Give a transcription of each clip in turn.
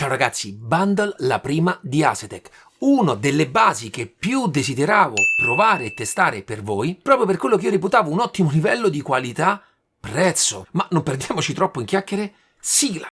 Ciao ragazzi, Bundle la prima di Asetec, una delle basi che più desideravo provare e testare per voi, proprio per quello che io reputavo un ottimo livello di qualità-prezzo. Ma non perdiamoci troppo in chiacchiere, sigla!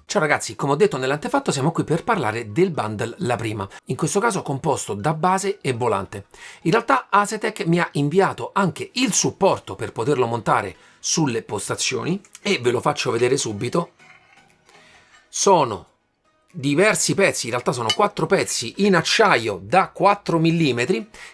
Ciao ragazzi, come ho detto nell'antefatto siamo qui per parlare del bundle la prima, in questo caso composto da base e volante. In realtà Asetec mi ha inviato anche il supporto per poterlo montare sulle postazioni e ve lo faccio vedere subito. Sono diversi pezzi, in realtà sono 4 pezzi in acciaio da 4 mm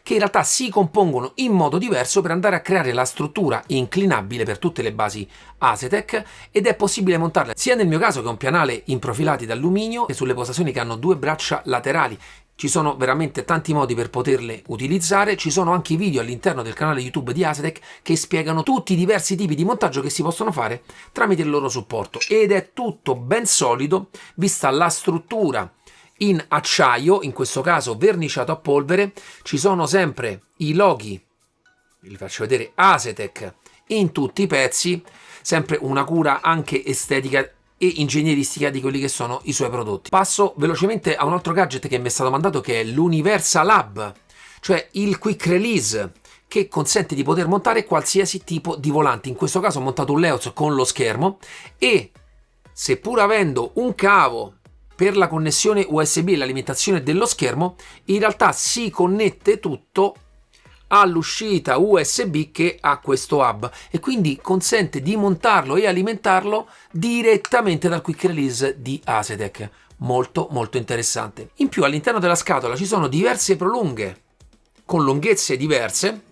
che in realtà si compongono in modo diverso per andare a creare la struttura inclinabile per tutte le basi Asetec, ed è possibile montarle sia nel mio caso che ho un pianale in profilati d'alluminio che sulle postazioni che hanno 2 braccia laterali. Ci sono veramente tanti modi per poterle utilizzare, ci sono anche video all'interno del canale YouTube di Asetec che spiegano tutti i diversi tipi di montaggio che si possono fare tramite il loro supporto, ed è tutto ben solido vista la struttura in acciaio, in questo caso verniciato a polvere. Ci sono sempre i loghi, vi faccio vedere, Asetec in tutti i pezzi, sempre una cura anche estetica e ingegneristica di quelli che sono i suoi prodotti. Passo velocemente a un altro gadget che mi è stato mandato, che è l'Universal Hub, cioè il quick release che consente di poter montare qualsiasi tipo di volante. In questo caso ho montato un Leoz con lo schermo e, seppur avendo un cavo per la connessione USB e l'alimentazione dello schermo, in realtà si connette tutto all'uscita USB che ha questo hub e quindi consente di montarlo e alimentarlo direttamente dal quick release di Asetec. Molto interessante. In più all'interno della scatola ci sono diverse prolunghe con lunghezze diverse.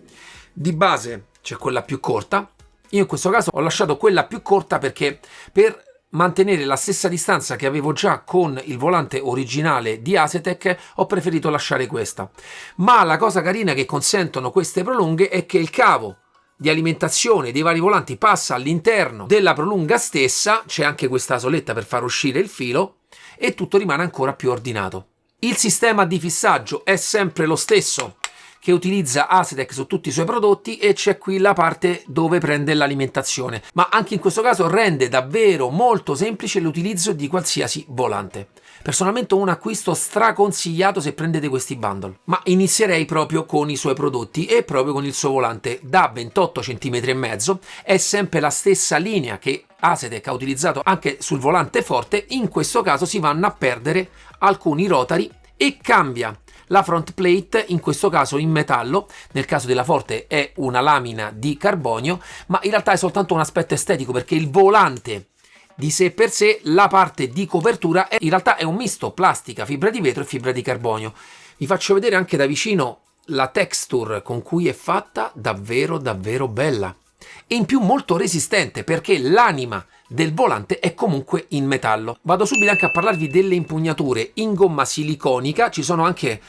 Di base c'è quella più corta, io in questo caso ho lasciato quella più corta perché per mantenere la stessa distanza che avevo già con il volante originale di Asetec ho preferito lasciare questa. Ma la cosa carina che consentono queste prolunghe è che il cavo di alimentazione dei vari volanti passa all'interno della prolunga stessa, c'è anche questa soletta per far uscire il filo e tutto rimane ancora più ordinato. Il sistema di fissaggio è sempre lo stesso che utilizza Asetec su tutti i suoi prodotti e c'è qui la parte dove prende l'alimentazione, ma anche in questo caso rende davvero molto semplice l'utilizzo di qualsiasi volante. Personalmente un acquisto straconsigliato se prendete questi bundle, ma inizierei proprio con i suoi prodotti e proprio con il suo volante da 28 cm e mezzo. È sempre la stessa linea che Asetec ha utilizzato anche sul volante forte. In questo caso si vanno a perdere alcuni rotari e cambia la front plate, in questo caso in metallo, nel caso della Forte è una lamina di carbonio, ma in realtà è soltanto un aspetto estetico perché il volante di sé per sé, la parte di copertura in realtà è un misto plastica, fibra di vetro e fibra di carbonio. Vi faccio vedere anche da vicino la texture con cui è fatta, davvero bella, e in più molto resistente perché l'anima del volante è comunque in metallo. Vado subito anche a parlarvi delle impugnature in gomma siliconica. Ci sono anche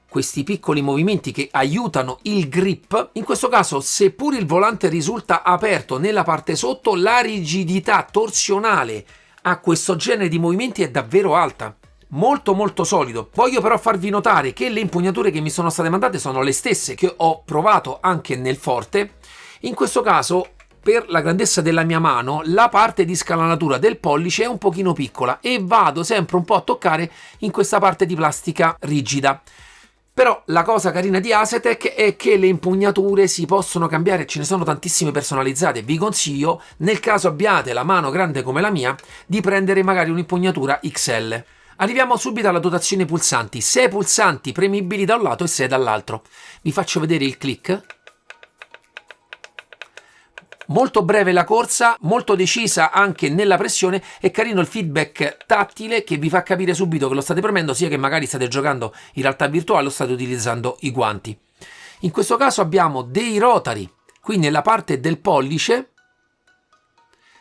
questi piccoli movimenti che aiutano il grip. In questo caso, seppur il volante risulta aperto nella parte sotto, la rigidità torsionale a questo genere di movimenti è davvero alta. Molto solido. Voglio però farvi notare che le impugnature che mi sono state mandate sono le stesse che ho provato anche nel Forte. In questo caso, per la grandezza della mia mano, la parte di scalanatura del pollice è un pochino piccola e vado sempre un po' a toccare in questa parte di plastica rigida. Però la cosa carina di Asetec è che le impugnature si possono cambiare, ce ne sono tantissime personalizzate. Vi consiglio, nel caso abbiate la mano grande come la mia, di prendere magari un'impugnatura XL. Arriviamo subito alla dotazione pulsanti, 6 pulsanti premibili da un lato e 6 dall'altro. Vi faccio vedere il click. Molto breve la corsa, molto decisa anche nella pressione, e carino il feedback tattile che vi fa capire subito che lo state premendo, sia che magari state giocando in realtà virtuale o state utilizzando i guanti. In questo caso abbiamo dei rotari qui nella parte del pollice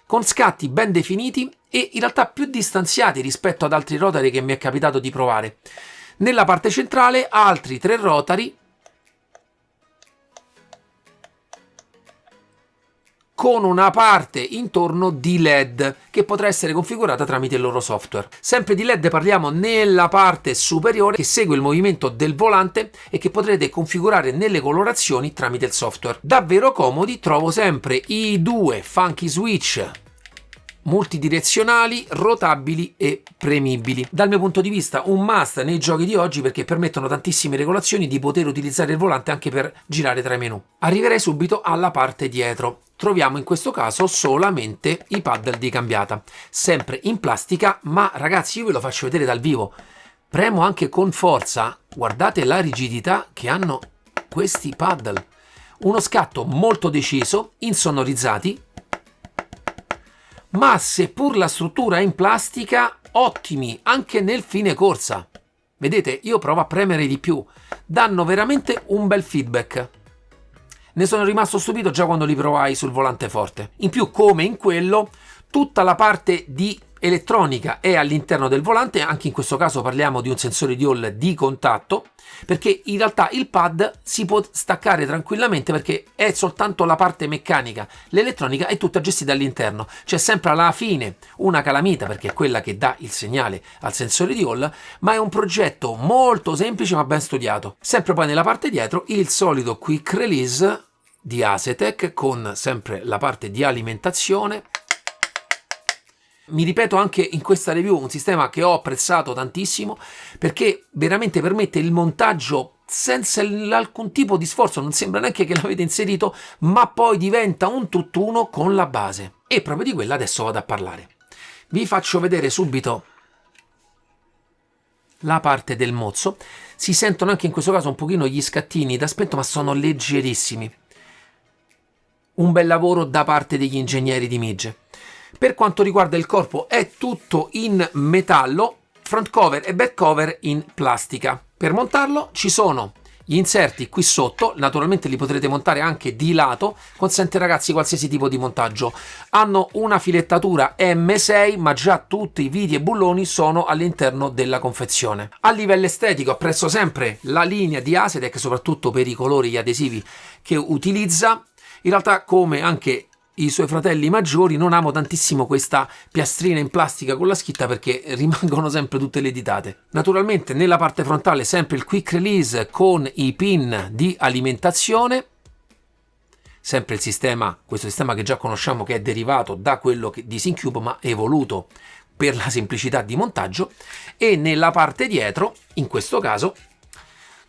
con scatti ben definiti e in realtà più distanziati rispetto ad altri rotari che mi è capitato di provare. Nella parte centrale altri 3 rotari con una parte intorno di LED che potrà essere configurata tramite il loro software. Sempre di LED parliamo nella parte superiore, che segue il movimento del volante e che potrete configurare nelle colorazioni tramite il software. Davvero comodi, trovo sempre i 2 funky switch multidirezionali, rotabili e premibili. Dal mio punto di vista un must nei giochi di oggi, perché permettono tantissime regolazioni di poter utilizzare il volante anche per girare tra i menu. Arriverei subito alla parte dietro. Troviamo in questo caso solamente i paddle di cambiata, sempre in plastica, ma ragazzi io ve lo faccio vedere dal vivo. Premo anche con forza, guardate la rigidità che hanno questi paddle. Uno scatto molto deciso, insonorizzati, ma seppur la struttura è in plastica, ottimi anche nel fine corsa. Vedete, io provo a premere di più, danno veramente un bel feedback. Ne sono rimasto stupito già quando li provai sul volante forte. In più, come in quello, tutta la parte di elettronica è all'interno del volante, anche in questo caso parliamo di un sensore di Hall di contatto, perché in realtà il pad si può staccare tranquillamente perché è soltanto la parte meccanica, l'elettronica è tutta gestita all'interno. C'è sempre alla fine una calamita perché è quella che dà il segnale al sensore di Hall, ma è un progetto molto semplice ma ben studiato. Sempre poi nella parte dietro il solito quick release di Asetec con sempre la parte di alimentazione. Mi ripeto anche in questa review, un sistema che ho apprezzato tantissimo perché veramente permette il montaggio senza alcun tipo di sforzo, non sembra neanche che l'avete inserito, ma poi diventa un tutt'uno con la base. E proprio di quella adesso vado a parlare. Vi faccio vedere subito la parte del mozzo. Si sentono anche in questo caso un pochino gli scattini da spento, ma sono leggerissimi. Un bel lavoro da parte degli ingegneri di Midge. Per quanto riguarda il corpo è tutto in metallo, front cover e back cover in plastica. Per montarlo ci sono gli inserti qui sotto, naturalmente li potrete montare anche di lato, consente ragazzi qualsiasi tipo di montaggio. Hanno una filettatura M6 ma già tutti i viti e bulloni sono all'interno della confezione. A livello estetico apprezzo sempre la linea di Asetec, soprattutto per i colori e gli adesivi che utilizza. In realtà, come anche i suoi fratelli maggiori, non amo tantissimo questa piastrina in plastica con la scritta perché rimangono sempre tutte le ditate. Naturalmente nella parte frontale sempre il quick release con i pin di alimentazione, sempre il sistema, questo sistema che già conosciamo, che è derivato da quello di Syncube ma evoluto per la semplicità di montaggio. E nella parte dietro, in questo caso,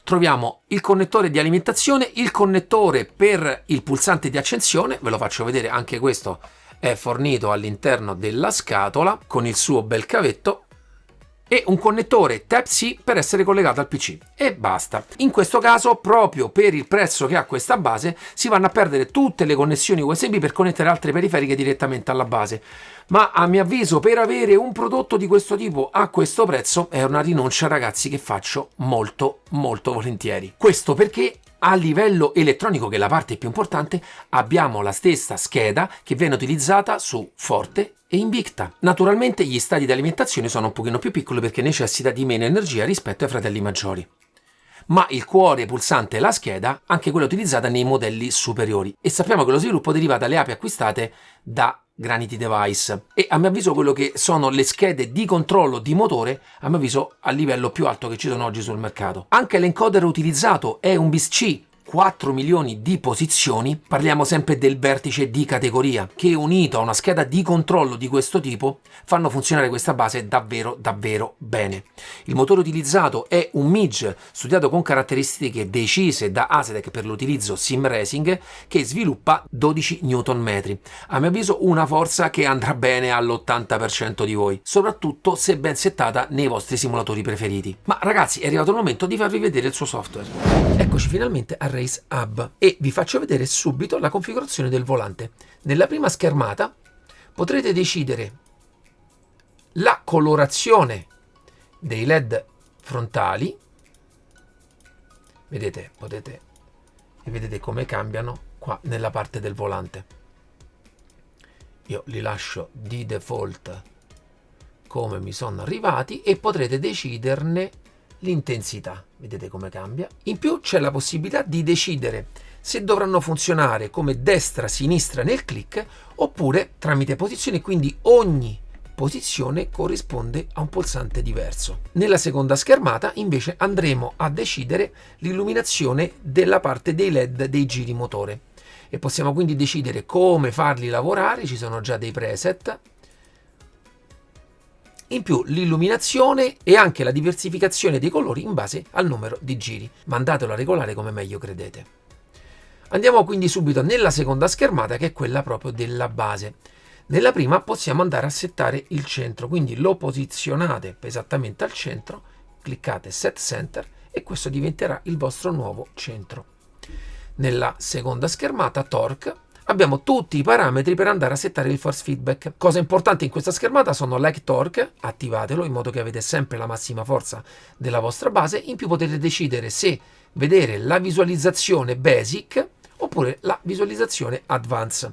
troviamo il connettore di alimentazione, il connettore per il pulsante di accensione, ve lo faccio vedere, anche questo è fornito all'interno della scatola con il suo bel cavetto, e un connettore Type-C per essere collegato al PC e basta. In questo caso, proprio per il prezzo che ha questa base, si vanno a perdere tutte le connessioni USB per connettere altre periferiche direttamente alla base, ma a mio avviso per avere un prodotto di questo tipo a questo prezzo è una rinuncia ragazzi che faccio molto volentieri. Questo perché a livello elettronico, che è la parte più importante, abbiamo la stessa scheda che viene utilizzata su Forte e Invicta. Naturalmente gli stati di alimentazione sono un pochino più piccoli perché necessita di meno energia rispetto ai fratelli maggiori. Ma il cuore pulsante e la scheda, anche quella utilizzata nei modelli superiori. E sappiamo che lo sviluppo deriva dalle api acquistate da Granity Device. E a mio avviso quello che sono le schede di controllo di motore, a mio avviso a livello più alto che ci sono oggi sul mercato. Anche l'encoder utilizzato è un BIS-C 4 milioni di posizioni, parliamo sempre del vertice di categoria, che unito a una scheda di controllo di questo tipo fanno funzionare questa base davvero bene. Il motore utilizzato è un MIG studiato con caratteristiche decise da Asetec per l'utilizzo sim racing, che sviluppa 12 Nm. A mio avviso una forza che andrà bene all'80% di voi, soprattutto se ben settata nei vostri simulatori preferiti. Ma ragazzi, è arrivato il momento di farvi vedere il suo software. Eccoci finalmente a Race Hub e vi faccio vedere subito la configurazione del volante. Nella prima schermata potrete decidere la colorazione dei LED frontali. Vedete, vedete come cambiano qua nella parte del volante. Io li lascio di default come mi sono arrivati e potrete deciderne l'intensità. Vedete come cambia. In più c'è la possibilità di decidere se dovranno funzionare come destra-sinistra nel click oppure tramite posizioni, quindi ogni posizione corrisponde a un pulsante diverso. Nella seconda schermata invece andremo a decidere l'illuminazione della parte dei LED dei giri motore e possiamo quindi decidere come farli lavorare. Ci sono già dei preset. In più l'illuminazione e anche la diversificazione dei colori in base al numero di giri. Mandatelo a regolare come meglio credete. Andiamo quindi subito nella seconda schermata, che è quella proprio della base. Nella prima possiamo andare a settare il centro, quindi lo posizionate esattamente al centro, cliccate Set Center e questo diventerà il vostro nuovo centro. Nella seconda schermata Torque abbiamo tutti i parametri per andare a settare il force feedback. Cosa importante in questa schermata sono like torque, attivatelo in modo che avete sempre la massima forza della vostra base. In più potete decidere se vedere la visualizzazione basic oppure la visualizzazione advanced.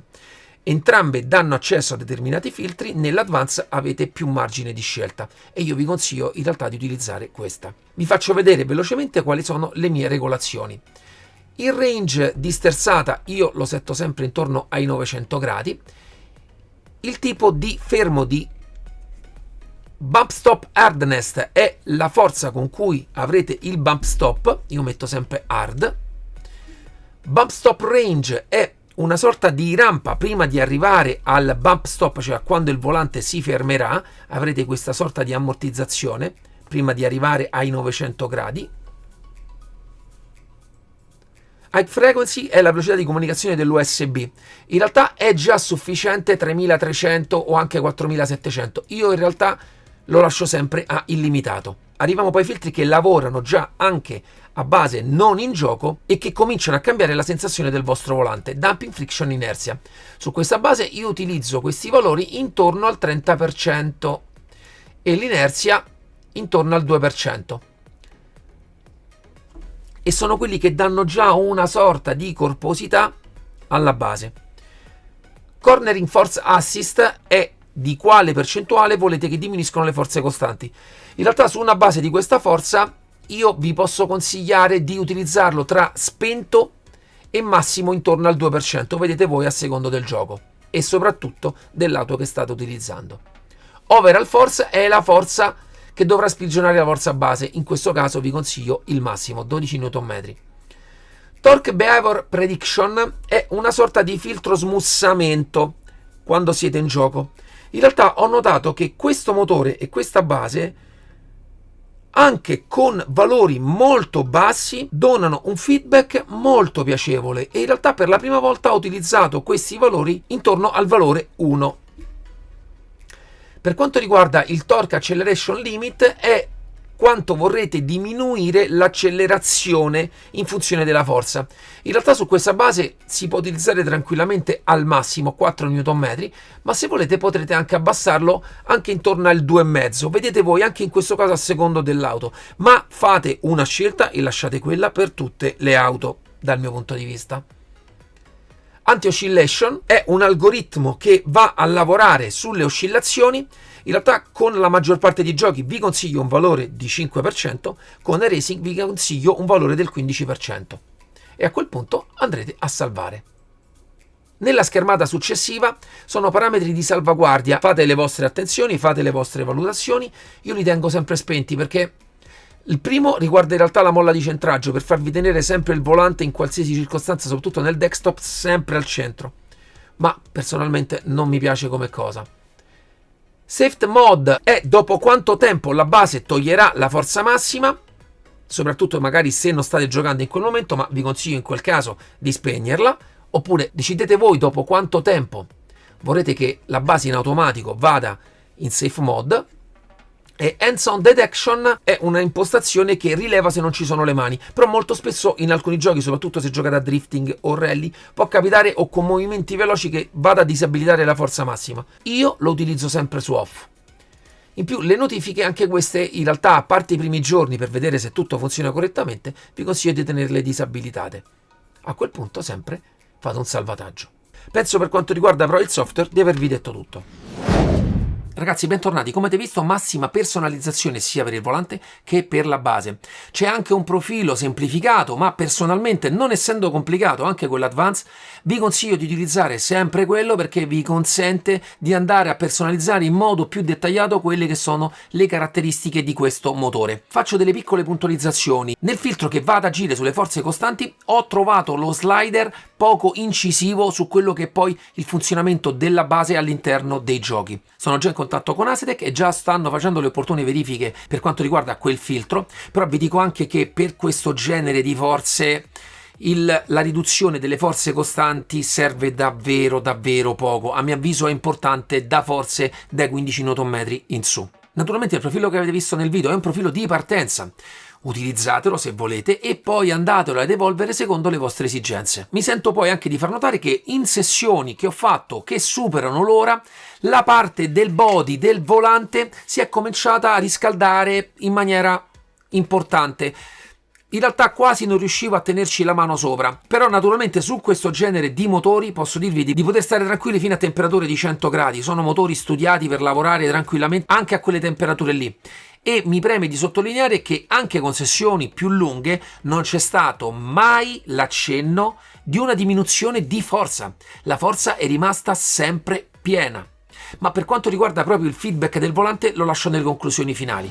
Entrambe danno accesso a determinati filtri. Nell'advanced avete più margine di scelta e io vi consiglio in realtà di utilizzare questa. Vi faccio vedere velocemente quali sono le mie regolazioni. Il range di sterzata io lo setto sempre intorno ai 900 gradi. Il tipo di fermo di bump stop hardness è la forza con cui avrete il bump stop, io metto sempre hard. Bump stop range è una sorta di rampa prima di arrivare al bump stop, cioè quando il volante si fermerà, avrete questa sorta di ammortizzazione prima di arrivare ai 900 gradi. High frequency è la velocità di comunicazione dell'USB. In realtà è già sufficiente 3300 o anche 4700. Io in realtà lo lascio sempre a illimitato. Arriviamo poi ai filtri che lavorano già anche a base non in gioco e che cominciano a cambiare la sensazione del vostro volante. Damping, friction, inerzia. Su questa base io utilizzo questi valori intorno al 30% e l'inerzia intorno al 2%. E sono quelli che danno già una sorta di corposità alla base. Cornering Force Assist è di quale percentuale volete che diminuiscano le forze costanti. In realtà su una base di questa forza io vi posso consigliare di utilizzarlo tra spento e massimo intorno al 2%, vedete voi a secondo del gioco e soprattutto dell'auto che state utilizzando. Overall Force è la forza che dovrà sprigionare la forza base, in questo caso vi consiglio il massimo, 12 Nm. Torque Behavior Prediction è una sorta di filtro smussamento quando siete in gioco. In realtà ho notato che questo motore e questa base, anche con valori molto bassi, donano un feedback molto piacevole e in realtà per la prima volta ho utilizzato questi valori intorno al valore 1. Per quanto riguarda il Torque Acceleration Limit è quanto vorrete diminuire l'accelerazione in funzione della forza. In realtà su questa base si può utilizzare tranquillamente al massimo 4 Nm, ma se volete potrete anche abbassarlo anche intorno al 2,5. Vedete voi anche in questo caso a secondo dell'auto, ma fate una scelta e lasciate quella per tutte le auto dal mio punto di vista. Anti-oscillation è un algoritmo che va a lavorare sulle oscillazioni. In realtà con la maggior parte dei giochi vi consiglio un valore di 5%, con Racing vi consiglio un valore del 15% e a quel punto andrete a salvare. Nella schermata successiva sono parametri di salvaguardia, fate le vostre attenzioni, fate le vostre valutazioni, io li tengo sempre spenti perché Il primo riguarda in realtà la molla di centraggio, per farvi tenere sempre il volante in qualsiasi circostanza, soprattutto nel desktop, sempre al centro, ma personalmente non mi piace come cosa. Safety Mode è dopo quanto tempo la base toglierà la forza massima, soprattutto magari se non state giocando in quel momento, ma vi consiglio in quel caso di spegnerla, oppure decidete voi dopo quanto tempo vorrete che la base in automatico vada in Safe Mode. E Hands On Detection è una impostazione che rileva se non ci sono le mani, però molto spesso in alcuni giochi, soprattutto se giocate a drifting o rally, può capitare o con movimenti veloci che vada a disabilitare la forza massima. Io lo utilizzo sempre su off. In più le notifiche, anche queste in realtà, a parte i primi giorni per vedere se tutto funziona correttamente, vi consiglio di tenerle disabilitate. A quel punto sempre fate un salvataggio. Penso, per quanto riguarda però il software, di avervi detto tutto. Ragazzi, bentornati. Come avete visto, massima personalizzazione sia per il volante che per la base. C'è anche un profilo semplificato, ma personalmente, non essendo complicato anche quello Advanced, vi consiglio di utilizzare sempre quello perché vi consente di andare a personalizzare in modo più dettagliato quelle che sono le caratteristiche di questo motore. Faccio delle piccole puntualizzazioni. Nel filtro che va ad agire sulle forze costanti ho trovato lo slider poco incisivo su quello che è poi il funzionamento della base all'interno dei giochi. Sono già in contatto con Asetec e già stanno facendo le opportune verifiche per quanto riguarda quel filtro, però vi dico anche che per questo genere di forze la riduzione delle forze costanti serve davvero poco. A mio avviso è importante da forze dai 15 Nm in su. Naturalmente il profilo che avete visto nel video è un profilo di partenza. Utilizzatelo se volete e poi andatelo ad evolvere secondo le vostre esigenze. Mi sento poi anche di far notare che in sessioni che ho fatto che superano l'ora, la parte del body del volante si è cominciata a riscaldare in maniera importante. In realtà quasi non riuscivo a tenerci la mano sopra, però naturalmente su questo genere di motori posso dirvi di poter stare tranquilli fino a temperature di 100 gradi. Sono motori studiati per lavorare tranquillamente anche a quelle temperature lì. E mi preme di sottolineare che anche con sessioni più lunghe non c'è stato mai l'accenno di una diminuzione di forza. La forza è rimasta sempre piena. Ma per quanto riguarda proprio il feedback del volante lo lascio nelle conclusioni finali.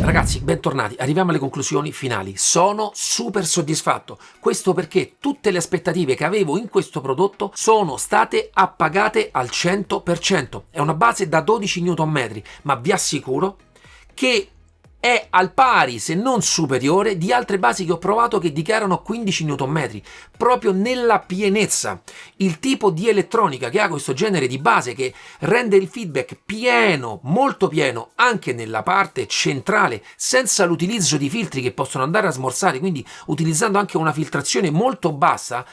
Ragazzi, bentornati, arriviamo alle conclusioni finali. Sono super soddisfatto. Questo perché tutte le aspettative che avevo in questo prodotto sono state appagate al 100%. È una base da 12 Nm, ma vi assicuro che è al pari, se non superiore, di altre basi che ho provato che dichiarano 15 Nm, proprio nella pienezza. Il tipo di elettronica che ha questo genere di base che rende il feedback pieno, molto pieno, anche nella parte centrale, senza l'utilizzo di filtri che possono andare a smorzare, quindi utilizzando anche una filtrazione molto bassa,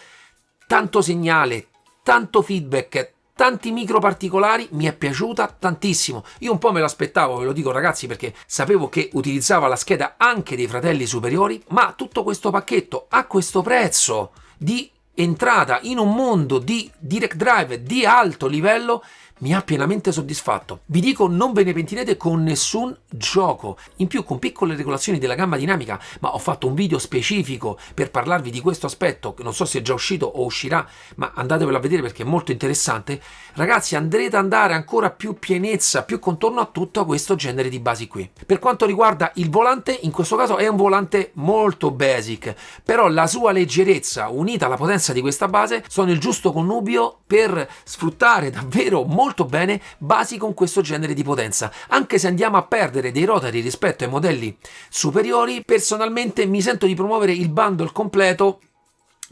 tanto segnale, tanto feedback, tanti micro particolari, mi è piaciuta tantissimo. Io un po' me l'aspettavo, ve lo dico ragazzi, perché sapevo che utilizzava la scheda anche dei fratelli superiori, ma tutto questo pacchetto a questo prezzo di entrata in un mondo di direct drive di alto livello mi ha pienamente soddisfatto. Vi dico, non ve ne pentirete con nessun gioco. In più, con piccole regolazioni della gamma dinamica, ma ho fatto un video specifico per parlarvi di questo aspetto, che non so se è già uscito o uscirà, ma andatevelo a vedere perché è molto interessante. Ragazzi, andrete ad andare ancora più pienezza, più contorno a tutto questo genere di basi qui. Per quanto riguarda il volante, in questo caso è un volante molto basic, però la sua leggerezza unita alla potenza di questa base sono il giusto connubio per sfruttare davvero molto bene basi con questo genere di potenza. Anche se andiamo a perdere dei rotari rispetto ai modelli superiori, personalmente mi sento di promuovere il bundle completo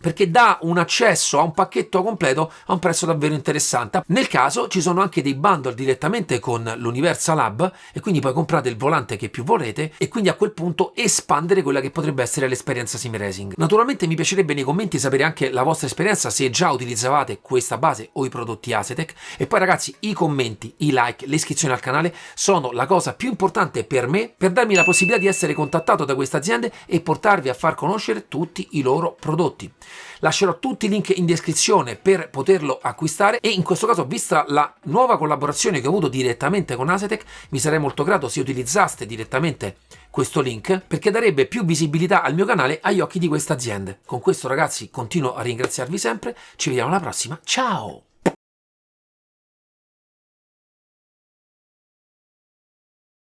perché dà un accesso a un pacchetto completo a un prezzo davvero interessante. Nel caso ci sono anche dei bundle direttamente con l'Universal Hub e quindi poi comprate il volante che più volete e quindi a quel punto espandere quella che potrebbe essere l'esperienza sim racing. Naturalmente mi piacerebbe nei commenti sapere anche la vostra esperienza, se già utilizzavate questa base o i prodotti Asetec. E poi ragazzi, i commenti, i like, le iscrizioni al canale sono la cosa più importante per me, per darmi la possibilità di essere contattato da queste aziende e portarvi a far conoscere tutti i loro prodotti. Lascerò tutti i link in descrizione per poterlo acquistare e in questo caso, vista la nuova collaborazione che ho avuto direttamente con Asetec, mi sarei molto grato se utilizzaste direttamente questo link, perché darebbe più visibilità al mio canale agli occhi di queste aziende. Con questo ragazzi continuo a ringraziarvi sempre, ci vediamo alla prossima, ciao!